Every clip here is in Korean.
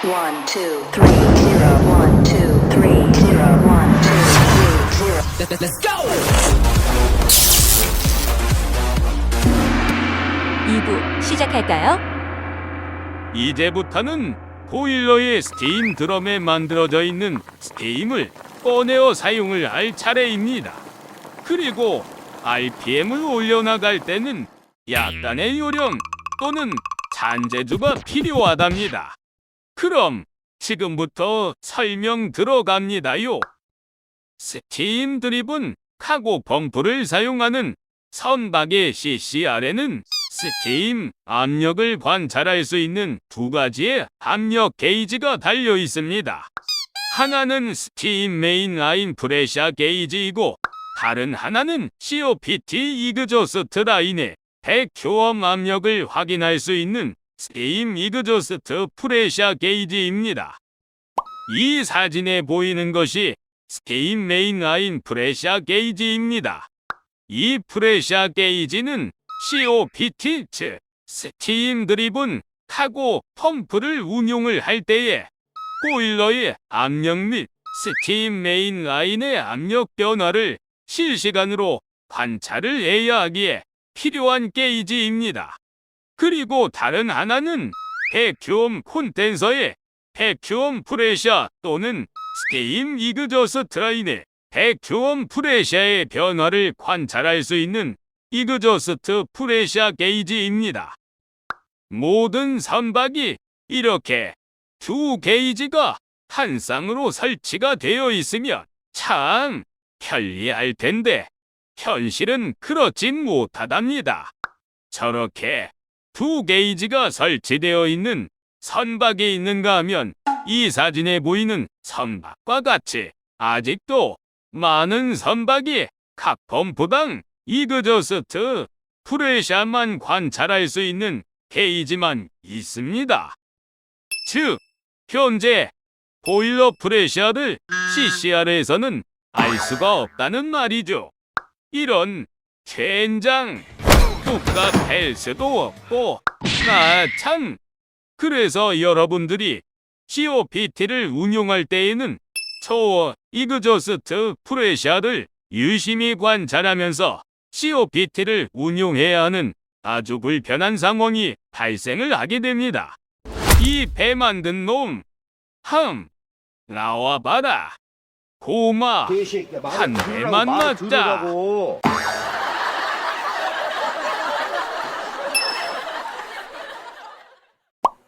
1, 2, 3, 0, 1, 2, 3, 0, 1, 2, 3, 0. Let's go! 2부 시작할까요? 이제부터는 보일러의 스팀 드럼에 만들어져 있는 스팀을 꺼내어 사용을 할 차례입니다. 그리고 RPM을 올려나갈 때는 약간의 요령 또는 잔재주가 필요하답니다. 그럼 지금부터 설명 들어갑니다요. 스팀 드립은 카고 펌프를 사용하는 선박의 CCR에는 스팀 압력을 관찰할 수 있는 두 가지의 압력 게이지가 달려 있습니다. 하나는 스팀 메인 라인 프레셔 게이지이고 다른 하나는 COPT 이그조스트 라인의 백효험 압력을 확인할 수 있는 스팀 이그조스트 프레셔 게이지입니다. 이 사진에 보이는 것이 스팀 메인 라인 프레셔 게이지입니다. 이 프레셔 게이지는 COPT, 즉 스팀 드리븐 카고 펌프를 운용을 할 때에 보일러의 압력 및 스팀 메인 라인의 압력 변화를 실시간으로 관찰을 해야 하기에 필요한 게이지입니다. 그리고 다른 하나는 백큐엄 콘덴서의 백큐엄 프레셔 또는 스팀 이그저스트 라인의 백큐엄 프레셔의 변화를 관찰할 수 있는 이그저스트 프레셔 게이지입니다. 모든 선박이 이렇게 두 게이지가 한 쌍으로 설치가 되어 있으면 참 편리할 텐데 현실은 그렇진 못하답니다. 저렇게 두 게이지가 설치되어 있는 선박이 있는가 하면 이 사진에 보이는 선박과 같이 아직도 많은 선박이 각 펌프당 이그저스트 프레셔만 관찰할 수 있는 게이지만 있습니다. 즉, 현재 보일러 프레셔를 CCR에서는 알 수가 없다는 말이죠. 이런 젠장 국가될 수도 없고 참. 그래서 여러분들이 COPT를 운용할 때에는 저 이그저스트 프레셔를 유심히 관찰하면서 COPT를 운용해야 하는 아주 불편한 상황이 발생을 하게 됩니다. 이 배 만든 놈, 나와봐라. 고마, 한 대만 맞자.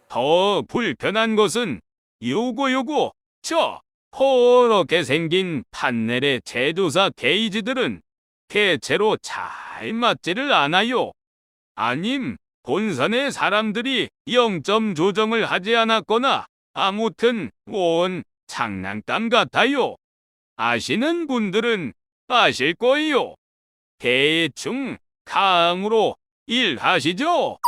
더 불편한 것은 요거 저 허렇게 생긴 판넬의 제조사 게이지들은 대체로 잘 맞지를 않아요. 아님 본선의 사람들이 0점 조정을 하지 않았거나 아무튼 온 장난감 같아요. 아시는 분들은 아실 거예요. 대충 감으로 일하시죠.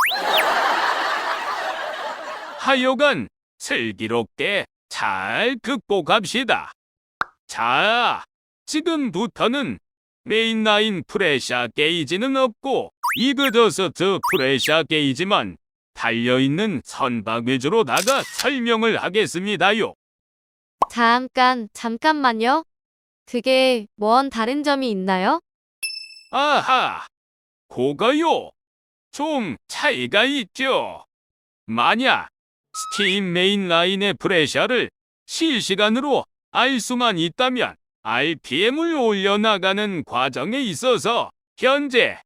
하여간 슬기롭게 잘 극복합시다. 자, 지금부터는 메인라인 프레셔 게이지는 없고 이그저스트 프레셔 게이지만 달려있는 선박 위주로다가 설명을 하겠습니다요. 잠깐만요. 그게 뭔 다른 점이 있나요? 아하, 그거요. 좀 차이가 있죠. 만약 스팀 메인 라인의 프레셔를 실시간으로 알 수만 있다면 RPM을 올려나가는 과정에 있어서 현재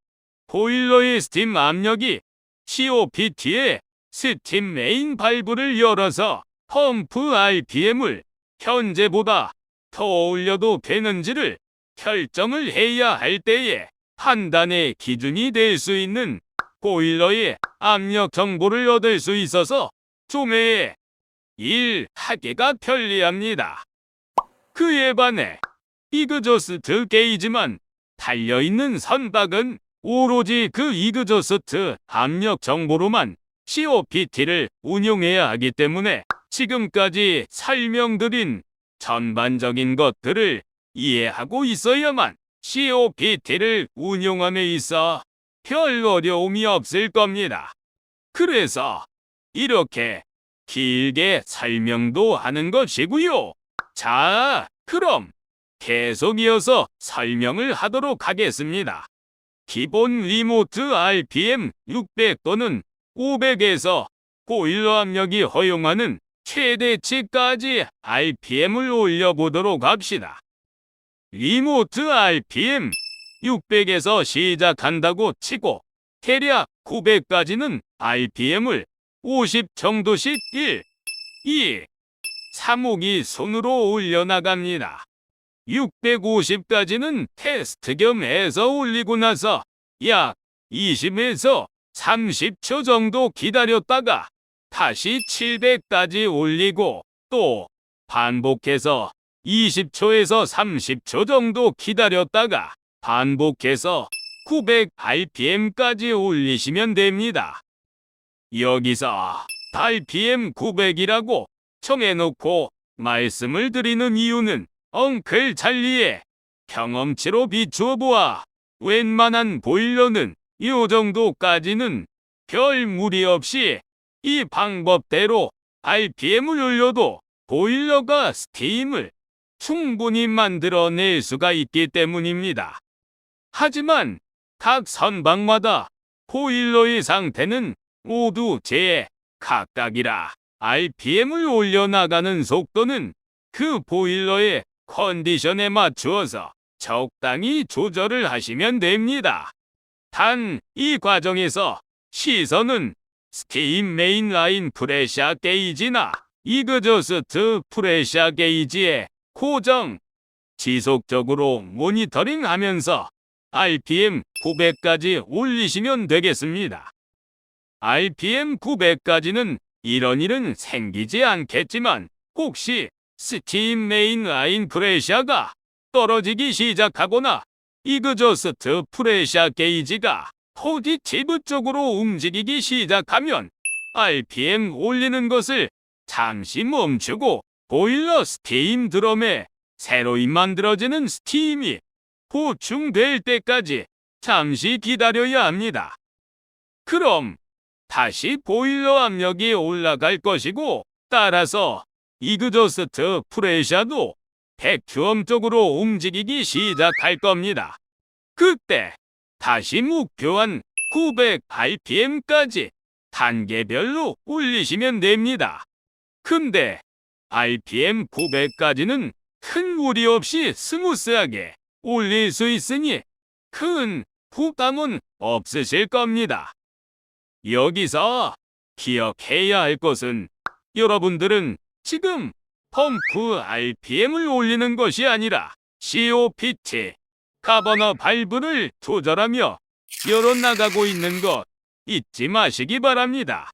보일러의 스팀 압력이 COPT의 스팀 메인 발브를 열어서 펌프 RPM을 현재보다 더 올려도 되는지를 결정을 해야 할 때에 판단의 기준이 될 수 있는 보일러의 압력 정보를 얻을 수 있어서 조매에 일하기가 편리합니다. 그에 반해 이그저스트 게이지만 달려있는 선박은 오로지 그 이그저스트 압력 정보로만 COPT를 운용해야 하기 때문에 지금까지 설명드린 전반적인 것들을 이해하고 있어야만 COPT를 운용함에 있어 별 어려움이 없을 겁니다. 그래서 이렇게 길게 설명도 하는 것이고요. 자, 그럼 계속 이어서 설명을 하도록 하겠습니다. 기본 리모트 RPM 600 또는 500에서 보일러 압력이 허용하는 최대치까지 RPM을 올려보도록 합시다. 리모트 RPM 600에서 시작한다고 치고 대략 900까지는 RPM을 50 정도씩 1, 2, 3, 5기 손으로 올려나갑니다. 650까지는 테스트 겸 해서 올리고 나서 약 20에서 30초 정도 기다렸다가 다시 700까지 올리고 또 반복해서 20초에서 30초 정도 기다렸다가 반복해서 900 RPM까지 올리시면 됩니다. 여기서 RPM 900이라고 정해놓고 말씀을 드리는 이유는 엉클 찰리의 경험치로 비추어 보아 웬만한 보일러는 이 정도까지는 별 무리 없이 이 방법대로 RPM을 올려도 보일러가 스팀을 충분히 만들어낼 수가 있기 때문입니다. 하지만 각 선박마다 보일러의 상태는 모두 각각이라 RPM을 올려나가는 속도는 그 보일러의 컨디션에 맞추어서 적당히 조절을 하시면 됩니다. 단 이 과정에서 시선은 스팀 메인 라인 프레셔 게이지나 이그저스트 프레셔 게이지에 고정, 지속적으로 모니터링하면서 RPM 900까지 올리시면 되겠습니다. RPM 900까지는 이런 일은 생기지 않겠지만 혹시 스팀 메인 라인 프레셔가 떨어지기 시작하거나 이그저스트 프레셔 게이지가 포지티브 쪽으로 움직이기 시작하면 RPM 올리는 것을 잠시 멈추고 보일러 스팀 드럼에 새로이 만들어지는 스팀이 보충될 때까지 잠시 기다려야 합니다. 그럼 다시 보일러 압력이 올라갈 것이고 따라서 이그저스트 프레셔도 백큐엄 쪽으로 움직이기 시작할 겁니다. 그때 다시 목표한 900 RPM까지 단계별로 올리시면 됩니다. 근데 RPM 900까지는 큰 무리 없이 스무스하게 올릴 수 있으니 큰 부담은 없으실 겁니다. 여기서 기억해야 할 것은 여러분들은 지금 펌프 RPM을 올리는 것이 아니라 COPT, 가버너 발브를 조절하며 열어나가고 있는 것 잊지 마시기 바랍니다.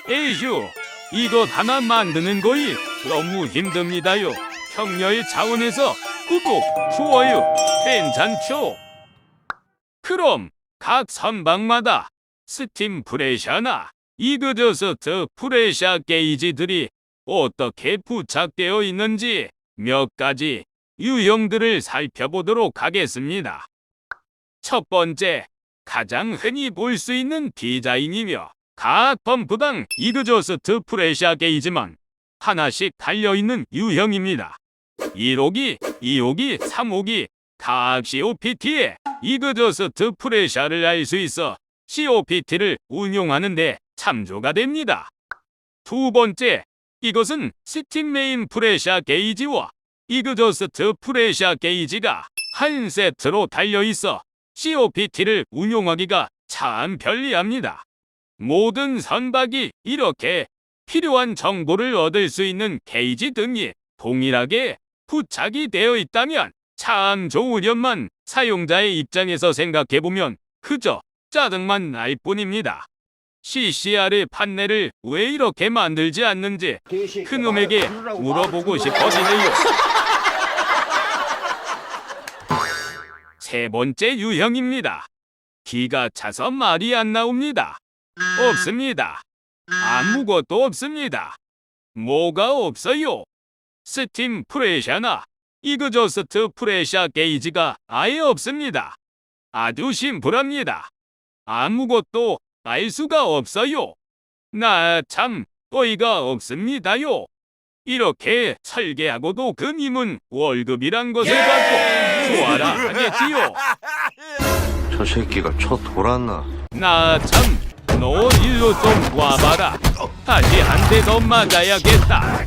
에휴, 이것 하나 만드는 거이 너무 힘듭니다요. 격려의 차원에서 구독, 좋아요, 괜찮죠? 그럼 각 선박마다 스팀 프레셔나 이그저스트 프레셔 게이지들이 어떻게 부착되어 있는지 몇 가지 유형들을 살펴보도록 하겠습니다. 첫 번째, 가장 흔히 볼 수 있는 디자인이며 각 펌프당 이그저스트 프레셔 게이지만 하나씩 달려있는 유형입니다. 1호기, 2호기, 3호기 각 COPT에 이그저스트 프레셔를 알 수 있어 COPT를 운용하는데 참조가 됩니다. 두 번째, 이것은 스팀 메인 프레셔 게이지와 이그저스트 프레셔 게이지가 한 세트로 달려있어 COPT를 운용하기가 참 편리합니다. 모든 선박이 이렇게 필요한 정보를 얻을 수 있는 게이지 등이 동일하게 부착이 되어 있다면 참 좋으련만 사용자의 입장에서 생각해보면 그저 짜증만 날 뿐입니다. CCR의 판넬을 왜 이렇게 만들지 않는지 그놈에게 물어보고 싶어지네요. 세 번째 유형입니다. 기가 차서 말이 안 나옵니다. 없습니다. 아무것도 없습니다. 뭐가 없어요? 스팀 프레셔나 이그저스트 프레셔 게이지가 아예 없습니다. 아주 심플합니다. 아무것도 알 수가 없어요. 나 참 어이가 없습니다요. 이렇게 설계하고도 그 님은 월급이란 것을 받고 좋아라 하겠지요. 저 새끼가 쳐 돌았나? 나 참, 너 일로 좀 와봐라. 다시 한 대 더 맞아야겠다.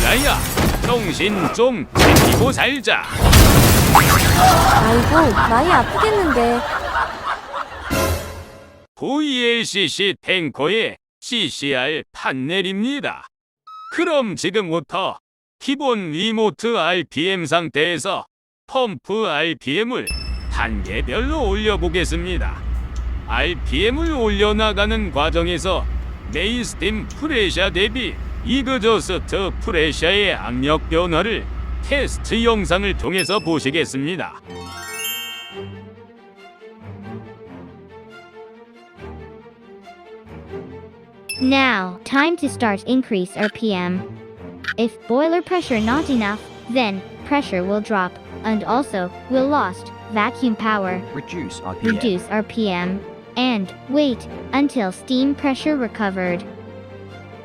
몰라야, 정신 좀 챙기고 살자. 아이고, 많이 아프겠는데. VLCC 탱커의 CCR 판넬입니다. 그럼 지금부터 기본 리모트 RPM 상태에서 펌프 RPM을 단계별로 올려보겠습니다. RPM을 올려나가는 과정에서 메인스팀 프레셔 대비 이그저스트 프레셔의 압력 변화를 테스트 영상을 통해서 보시겠습니다. Now, time to start increase RPM. If boiler pressure not enough, then pressure will drop, and also will lost vacuum power. Reduce RPM. Reduce RPM, and wait until steam pressure recovered.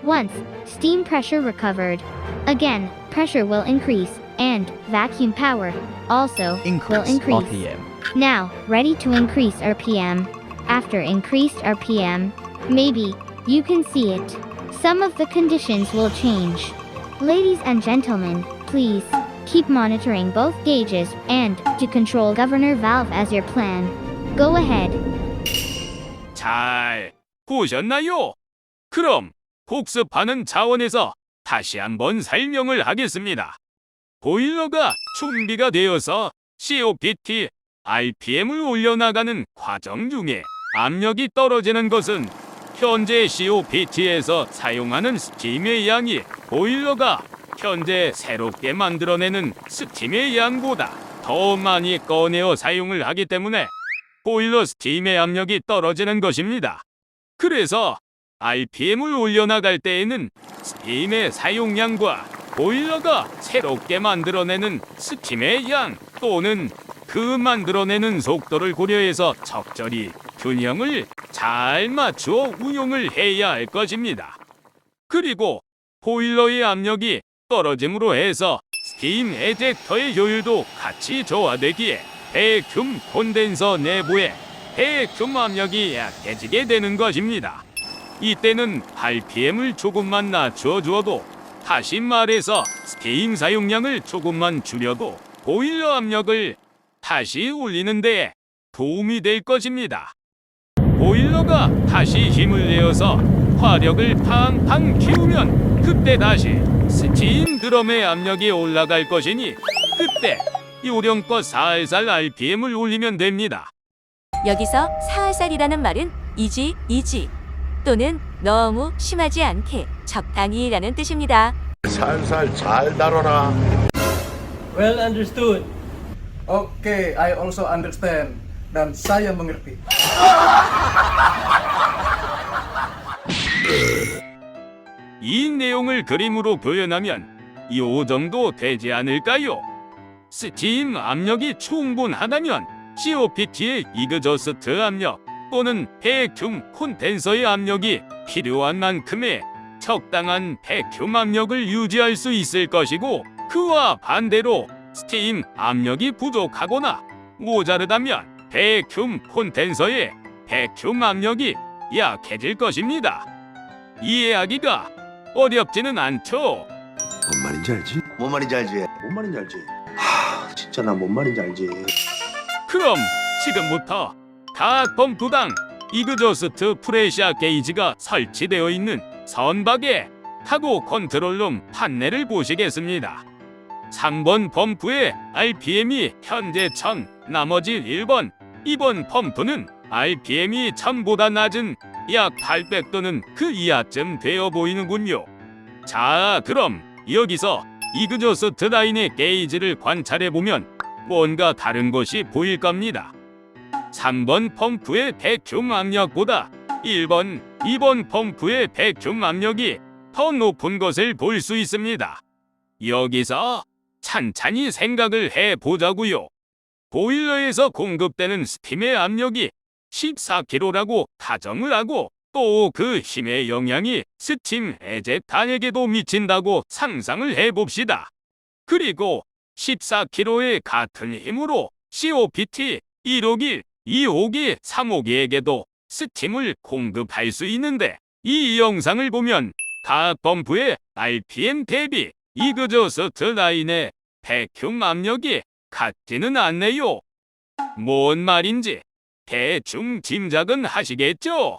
Once steam pressure recovered, again pressure will increase, and vacuum power also will increase. RPM. Now, ready to increase RPM. After increased RPM, maybe you can see it. Some of the conditions will change. Ladies and gentlemen, please keep monitoring both gauges and to control governor valve as your plan. Go ahead. 잘 보셨나요? 그럼 복습하는 차원에서 다시 한번 설명을 하겠습니다. 보일러가 준비가 되어서 COPT RPM을 올려나가는 과정 중에 압력이 떨어지는 것은 현재 COPT에서 사용하는 스팀의 양이 보일러가 현재 새롭게 만들어내는 스팀의 양보다 더 많이 꺼내어 사용을 하기 때문에 보일러 스팀의 압력이 떨어지는 것입니다. 그래서 RPM을 올려나갈 때에는 스팀의 사용량과 보일러가 새롭게 만들어내는 스팀의 양 또는 그 만들어내는 속도를 고려해서 적절히 균형을 잘 맞추어 운용을 해야 할 것입니다. 그리고 보일러의 압력이 떨어짐으로 해서 스팀 에젝터의 효율도 같이 저하되기에 배큐um 콘덴서 내부의 배큐um 압력이 약해지게 되는 것입니다. 이때는 RPM을 조금만 낮춰 주어도, 다시 말해서 스팀 사용량을 조금만 줄여도 보일러 압력을 다시 올리는 데 도움이 될 것입니다. 보일러가 다시 힘을 내어서 화력을 팡팡 키우면 그때 다시 스팀 드럼의 압력이 올라갈 것이니 그때 요령껏 살살 RPM을 올리면 됩니다. 여기서 살살이라는 말은 이지 또는 너무 심하지 않게 적당히라는 뜻입니다. 살살 잘 다뤄라. Well understood. Oke, I also understand. Dan saya mengerti. 이 내용을 그림으로 표현하면 이 정도 되지 않을까요? 스팀 압력이 충분하다면 COPT의 이그저스트 압력 또는 배큐um 콘덴서의 압력이 필요한 만큼의 적당한 배큐um 압력을 유지할 수 있을 것이고, 그와 반대로 스팀 압력이 부족하거나 모자르다면 배큐um 콘덴서의 배큐um 압력이 약해질 것입니다. 이해하기가 어렵지는 않죠? 뭔 말인지 알지? 뭔 말인지 알지? 뭔 말인지 알지? 진짜 나 뭔 말인지 알지? 그럼 지금부터 각 펌프당 이그저스트 프레셔 게이지가 설치되어 있는 선박의 타고 컨트롤룸 판넬을 보시겠습니다. 3번 펌프의 RPM이 현재 1000, 나머지 1번, 2번 펌프는 RPM이 1000보다 낮은 약 800 또는 그 이하쯤 되어 보이는군요. 자, 그럼 여기서 이그저스트 라인의 게이지를 관찰해보면 뭔가 다른 것이 보일 겁니다. 3번 펌프의 배큐um 압력보다 1번, 2번 펌프의 배큐um 압력이 더 높은 것을 볼 수 있습니다. 여기서 찬찬히 생각을 해보자고요. 보일러에서 공급되는 스팀의 압력이 14kg라고 가정을 하고 또 그 힘의 영향이 스팀 에젝탄에게도 미친다고 상상을 해봅시다. 그리고 14kg의 같은 힘으로 COPT 1호기, 2호기, 3호기에게도 스팀을 공급할 수 있는데 이 영상을 보면 각 펌프의 RPM 대비 이그저스트 라인의 백큐ම් 압력이 같지는 않네요. 뭔 말인지 대충 짐작은 하시겠죠?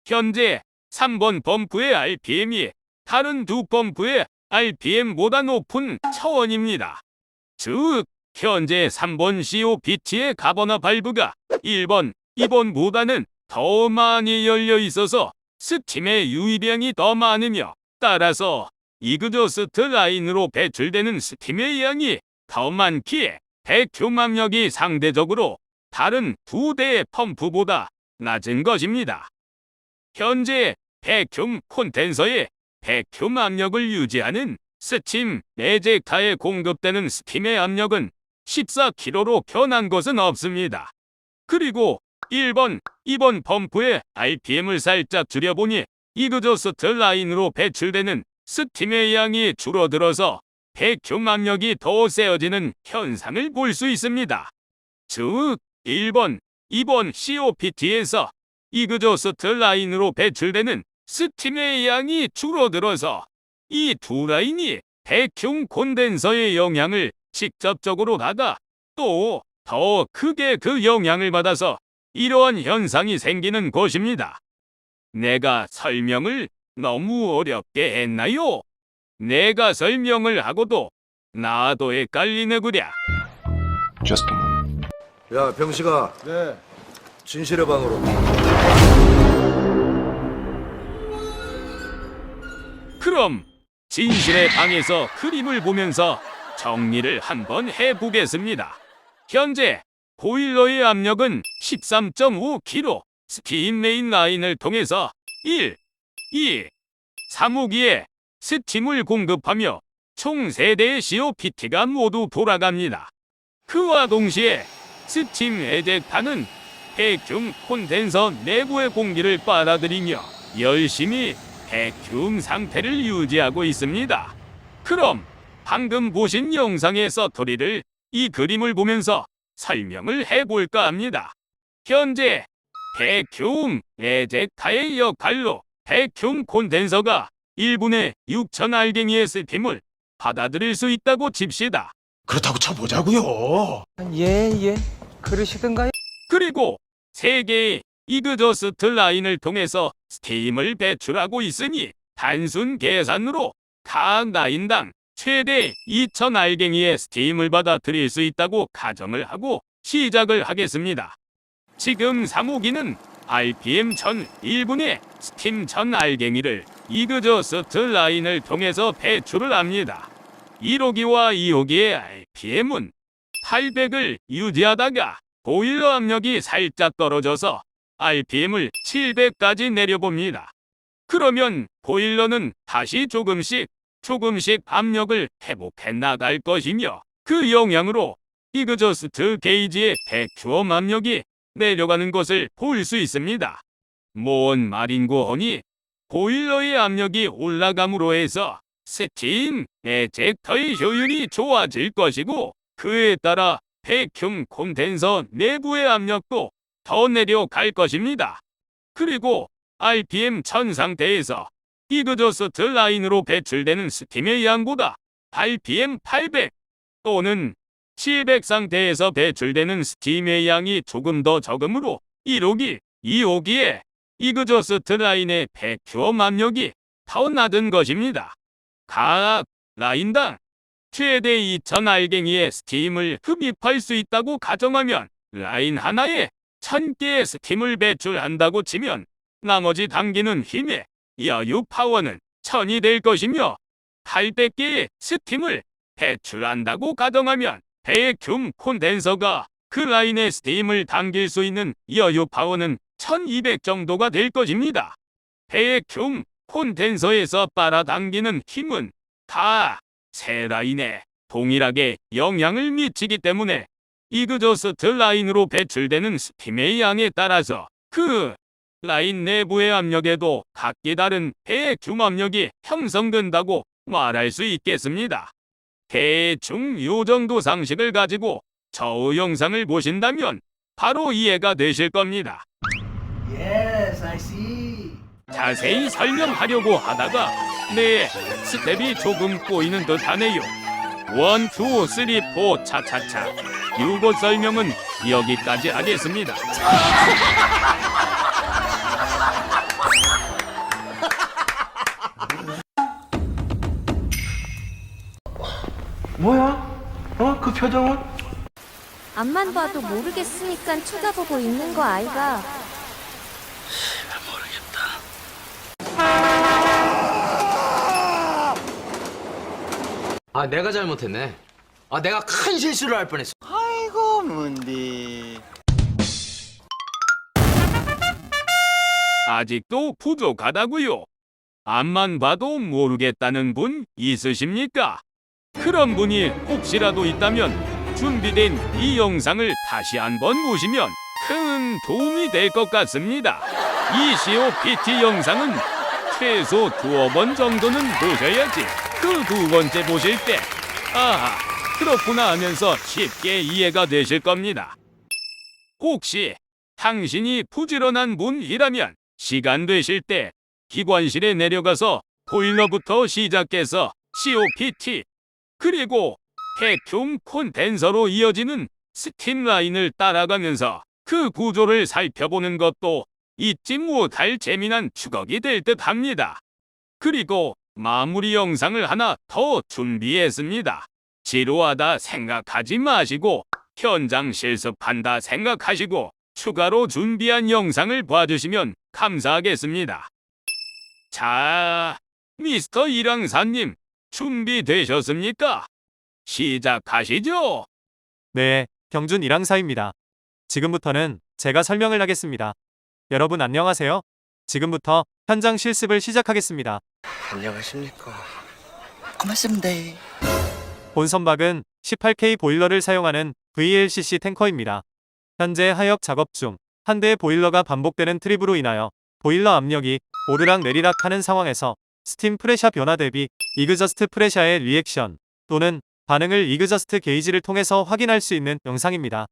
현재 3번 펌프의 RPM이 다른 두 펌프의 RPM보다 높은 차원입니다. 즉, 현재 3번 COPT의 가버너 발브가 1번, 2번보다는 더 많이 열려 있어서 스팀의 유입량이 더 많으며 따라서 이그저스트 라인으로 배출되는 스팀의 양이 더 많기에 백큐ම් 압력이 상대적으로 다른 두 대의 펌프보다 낮은 것입니다. 현재 백큐ම් 콘덴서에 백큐ම් 압력을 유지하는 스팀 에젝타에 공급되는 스팀의 압력은 14kg로 변한 것은 없습니다. 그리고 1번, 2번 펌프의 RPM을 살짝 줄여보니 이그저스트 라인으로 배출되는 스팀의 양이 줄어들어서 백큐ම් 압력이 더 세어지는 현상을 볼 수 있습니다. 즉, 1번, 2번 COPT에서 이그저스트 라인으로 배출되는 스팀의 양이 줄어들어서 이 두 라인이 백큐ම් 콘덴서의 영향을 직접적으로 받아 또 더 크게 그 영향을 받아서 이러한 현상이 생기는 것입니다. 내가 설명을 너무 어렵게 했나요? 내가 설명을 하고도 나도 헷갈리네 구랴. 야 병식아. 네. 진실의 방으로. 그럼 진실의 방에서 그림을 보면서 정리를 한번 해보겠습니다. 현재 보일러의 압력은 13.5kg, 스팀 메인 라인을 통해서 1, 2, 3호기에 스팀을 공급하며 총 3대의 COPT가 모두 돌아갑니다. 그와 동시에 스팀 에젝타는 백큐ම් 콘덴서 내부의 공기를 빨아들이며 열심히 백큐음 상태를 유지하고 있습니다. 그럼 방금 보신 영상의 서토리를 이 그림을 보면서 설명을 해볼까 합니다. 현재 백큐음 에젝타의 역할로 백큐음 콘덴서가 1분에 6,000 알갱이의 스팀을 받아들일 수 있다고 칩시다. 그렇다고 쳐보자고요. 예, 그러시던가요? 그리고 3개의 이그저스트 라인을 통해서 스팀을 배출하고 있으니 단순 계산으로 각 라인당 최대 2,000 알갱이의 스팀을 받아들일 수 있다고 가정을 하고 시작을 하겠습니다. 지금 3호기는 RPM 1000 1분에 스팀 1000 알갱이를 이그저스트 라인을 통해서 배출을 합니다. 1호기와 2호기의 RPM은 800을 유지하다가 보일러 압력이 살짝 떨어져서 RPM을 700까지 내려봅니다. 그러면 보일러는 다시 조금씩 압력을 회복해 나갈 것이며 그 영향으로 이그저스트 게이지의 백큐엄 압력이 내려가는 것을 볼 수 있습니다. 뭔 말인고 하니 보일러의 압력이 올라감으로 해서 스팀 에젝터의 효율이 좋아질 것이고 그에 따라 백큐ම් 콘덴서 내부의 압력도 더 내려갈 것입니다. 그리고 RPM 1000 상태에서 이그저스트 라인으로 배출되는 스팀의 양보다 RPM 800 또는 700 상태에서 배출되는 스팀의 양이 조금 더 적으므로 1호기, 2호기에 이그저스트 라인의 백큐엄 압력이 더 낮은 것입니다. 각 라인당 최대 2,000 알갱이의 스팀을 흡입할 수 있다고 가정하면 라인 하나에 1000개의 스팀을 배출한다고 치면 나머지 당기는 힘의 여유 파워는 1000이 될 것이며 800개의 스팀을 배출한다고 가정하면 백큐ම් 콘덴서가 그 라인의 스팀을 당길 수 있는 여유 파워는 1200 정도가 될 것입니다. 백큐ම් 콘덴서에서 빨아당기는 힘은 다 세 라인에 동일하게 영향을 미치기 때문에 이그저스트 라인으로 배출되는 스팀의 양에 따라서 그 라인 내부의 압력에도 각기 다른 배중 압력이 형성된다고 말할 수 있겠습니다. 대충 요 정도 상식을 가지고 저 영상을 보신다면 바로 이해가 되실 겁니다. Yes, I see. 자세히 설명하려고 하다가 네 스텝이 조금 꼬이는 듯 하네요. 1, 2, 3, 4 차차차. 요거 설명은 여기까지 하겠습니다. 뭐야? 그 표정은? 앞만 봐도 모르겠으니까 쳐다보고 있는 거 아이가. 아, 내가 잘못했네. 아, 내가 큰 실수를 할 뻔했어. 아이고 문디. 아직도 부족하다고요? 앞만 봐도 모르겠다는 분 있으십니까? 그런 분이 혹시라도 있다면 준비된 이 영상을 다시 한번 보시면 큰 도움이 될 것 같습니다. 이 COPT 영상은 최소 2번 정도는 보셔야지 그 두 번째 보실 때 아하 그렇구나 하면서 쉽게 이해가 되실 겁니다. 혹시 당신이 부지런한 분이라면 시간 되실 때 기관실에 내려가서 보일러부터 시작해서 COPT 그리고 백큐ම් 콘덴서로 이어지는 스팀 라인을 따라가면서 그 구조를 살펴보는 것도 잊지 못할 재미난 추억이 될 듯 합니다. 그리고 마무리 영상을 하나 더 준비했습니다. 지루하다 생각하지 마시고 현장 실습한다 생각하시고 추가로 준비한 영상을 봐주시면 감사하겠습니다. 자, 미스터 이랑사님 준비되셨습니까? 시작하시죠. 네, 경준 일항사입니다. 지금부터는 제가 설명을 하겠습니다. 여러분 안녕하세요. 지금부터 현장 실습을 시작하겠습니다. 안녕하십니까. 고맙습니다. 본 선박은 18K 보일러를 사용하는 VLCC 탱커입니다. 현재 하역 작업 중 한 대의 보일러가 반복되는 트립으로 인하여 보일러 압력이 오르락 내리락 하는 상황에서 스팀 프레셔 변화 대비 이그저스트 프레셔의 리액션 또는 반응을 이그저스트 게이지를 통해서 확인할 수 있는 영상입니다.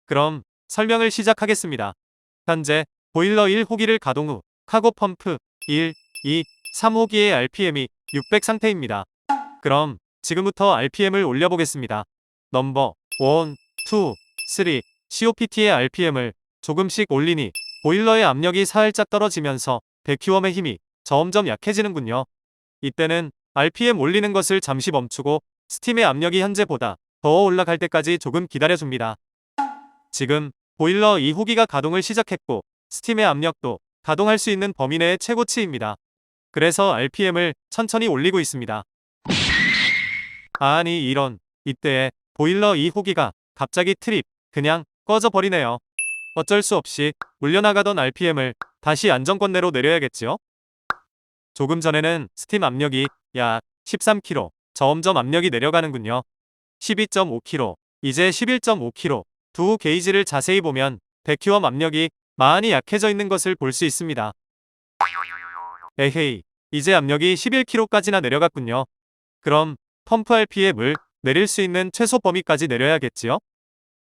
그럼 설명을 시작하겠습니다. 현재 보일러 1호기를 가동 후 카고 펌프 1, 2, 3호기의 RPM이 600 상태입니다. 그럼 지금부터 RPM을 올려보겠습니다. 넘버 1, 2, 3 COPT의 RPM을 조금씩 올리니 보일러의 압력이 살짝 떨어지면서 배큐엄의 힘이 점점 약해지는군요. 이때는 RPM 올리는 것을 잠시 멈추고 스팀의 압력이 현재보다 더 올라갈 때까지 조금 기다려줍니다. 지금 보일러 2호기가 가동을 시작했고 스팀의 압력도 가동할 수 있는 범위 내의 최고치입니다. 그래서 RPM을 천천히 올리고 있습니다. 아니 이런, 이때에 보일러 2호기가 갑자기 트립 그냥 꺼져버리네요. 어쩔 수 없이 올려나가던 RPM을 다시 안정권내로 내려야겠지요? 조금 전에는 스팀 압력이 약 13kg, 점점 압력이 내려가는군요. 12.5kg, 이제 11.5kg. 두 게이지를 자세히 보면 배큐엄 압력이 많이 약해져 있는 것을 볼 수 있습니다. 에헤이, 이제 압력이 11kg까지나 내려갔군요. 그럼 펌프 RPM을 내릴 수 있는 최소 범위까지 내려야겠지요?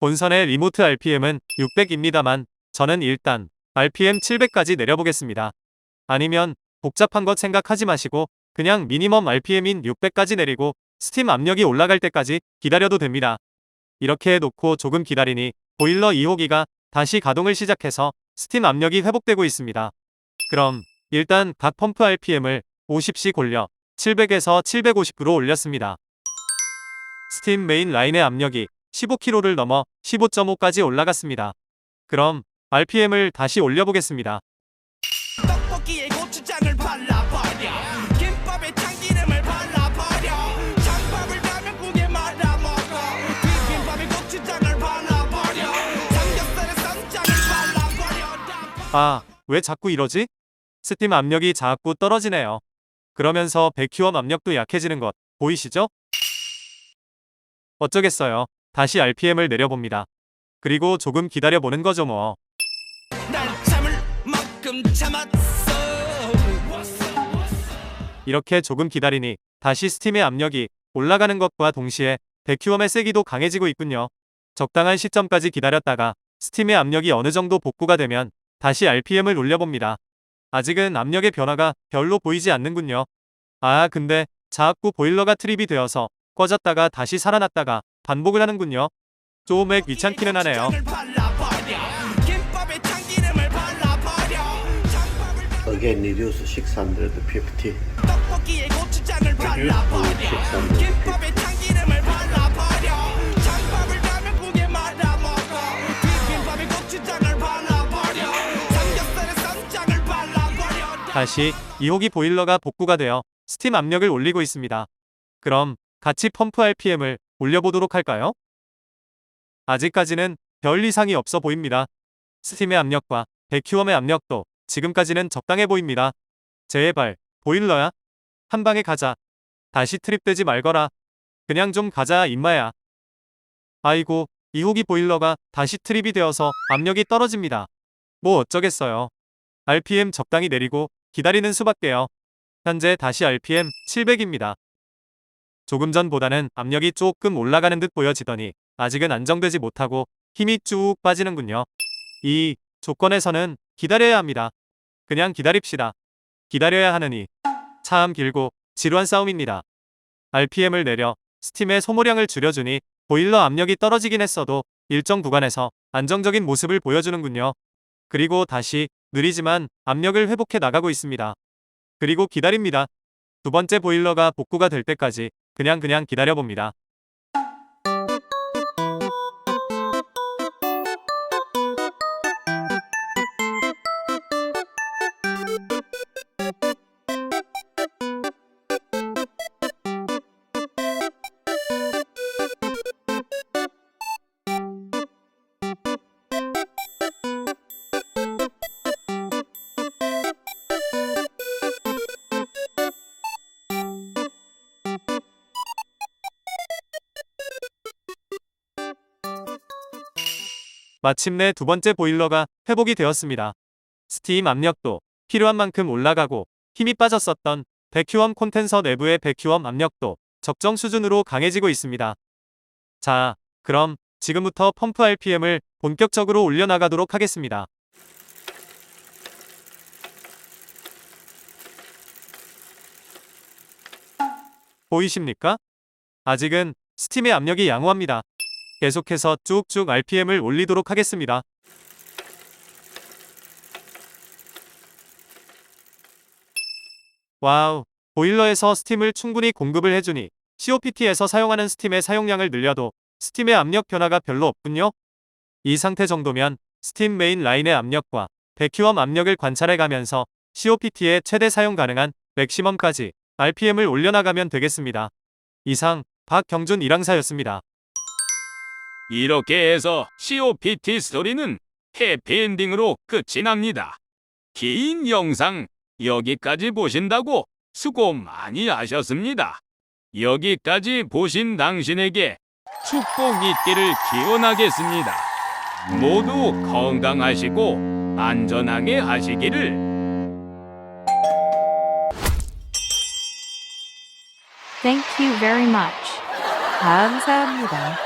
본선의 리모트 RPM은 600입니다만 저는 일단 RPM 700까지 내려보겠습니다. 아니면 복잡한 것 생각하지 마시고 그냥 미니멈 RPM인 600까지 내리고 스팀 압력이 올라갈 때까지 기다려도 됩니다. 이렇게 해놓고 조금 기다리니 보일러 2호기가 다시 가동을 시작해서 스팀 압력이 회복되고 있습니다. 그럼 일단 각 펌프 RPM을 50씩 올려 700에서 750으로 올렸습니다. 스팀 메인 라인의 압력이 15kg를 넘어 15.5까지 올라갔습니다. 그럼 RPM을 다시 올려보겠습니다. 떡볶이에 고추장을 발라버려 김밥에 참기름을 발라버려 장밥을 라면국에 말아먹어 비빔밥에 고추장을 발라버려 삼겹살에 쌈장을 발라버려. 아, 왜 자꾸 이러지? 스팀 압력이 자꾸 떨어지네요. 그러면서 배큐엄 압력도 약해지는 것 보이시죠? 어쩌겠어요. 다시 RPM을 내려봅니다. 그리고 조금 기다려보는 거죠 뭐. 날 잠을 좀 참았어. 이렇게 조금 기다리니 다시 스팀의 압력이 올라가는 것과 동시에 백큐엄의 세기도 강해지고 있군요. 적당한 시점까지 기다렸다가 스팀의 압력이 어느 정도 복구가 되면 다시 RPM을 올려봅니다. 아직은 압력의 변화가 별로 보이지 않는군요. 아, 근데 자꾸 보일러가 트립이 되어서 꺼졌다가 다시 살아났다가 반복을 하는군요. 좀 귀찮기는 하네요. Again, reduce 650. 떡볶이에 고추장을 발라버려. 김밥에 참기름을 발라버려. 장밥을 라면 국에 말아 먹어. 비빔밥에 고추장을 발라버려. 삼겹살에 쌈장을 발라버려. 다시 2호기 보일러가 복구가 되어 스팀 압력을 올리고 있습니다. 그럼 같이 펌프 RPM을 올려보도록 할까요? 아직까지는 별 이상이 없어 보입니다. 스팀의 압력과 백큐엄의 압력도 지금까지는 적당해 보입니다. 제발 보일러야, 한 방에 가자. 다시 트립되지 말거라. 그냥 좀 가자 임마야. 아이고, 2호기 보일러가 다시 트립이 되어서 압력이 떨어집니다. 뭐 어쩌겠어요. RPM 적당히 내리고 기다리는 수밖에요. 현재 다시 RPM 700입니다. 조금 전보다는 압력이 조금 올라가는 듯 보여지더니 아직은 안정되지 못하고 힘이 쭉 빠지는군요. 이 조건에서는 기다려야 합니다. 그냥 기다립시다. 기다려야 하느니 참 길고 지루한 싸움입니다. RPM을 내려 스팀의 소모량을 줄여주니 보일러 압력이 떨어지긴 했어도 일정 구간에서 안정적인 모습을 보여주는군요. 그리고 다시 느리지만 압력을 회복해 나가고 있습니다. 그리고 기다립니다. 두 번째 보일러가 복구가 될 때까지 그냥 기다려봅니다. 마침내 두 번째 보일러가 회복이 되었습니다. 스팀 압력도 필요한 만큼 올라가고 힘이 빠졌었던 백큐엄 콘덴서 내부의 백큐엄 압력도 적정 수준으로 강해지고 있습니다. 자, 그럼 지금부터 펌프 RPM을 본격적으로 올려나가도록 하겠습니다. 보이십니까? 아직은 스팀의 압력이 양호합니다. 계속해서 쭉쭉 RPM을 올리도록 하겠습니다. 와우, 보일러에서 스팀을 충분히 공급을 해주니 COPT에서 사용하는 스팀의 사용량을 늘려도 스팀의 압력 변화가 별로 없군요. 이 상태 정도면 스팀 메인 라인의 압력과 백큐엄 압력을 관찰해가면서 COPT의 최대 사용 가능한 맥시멈까지 RPM을 올려나가면 되겠습니다. 이상 박경준 일항사였습니다. 이렇게 해서 COPT 스토리는 해피엔딩으로 끝이 납니다. 긴 영상 여기까지 보신다고 수고 많이 하셨습니다. 여기까지 보신 당신에게 축복 있기를 기원하겠습니다. 모두 건강하시고 안전하게 하시기를. Thank you very much. 감사합니다.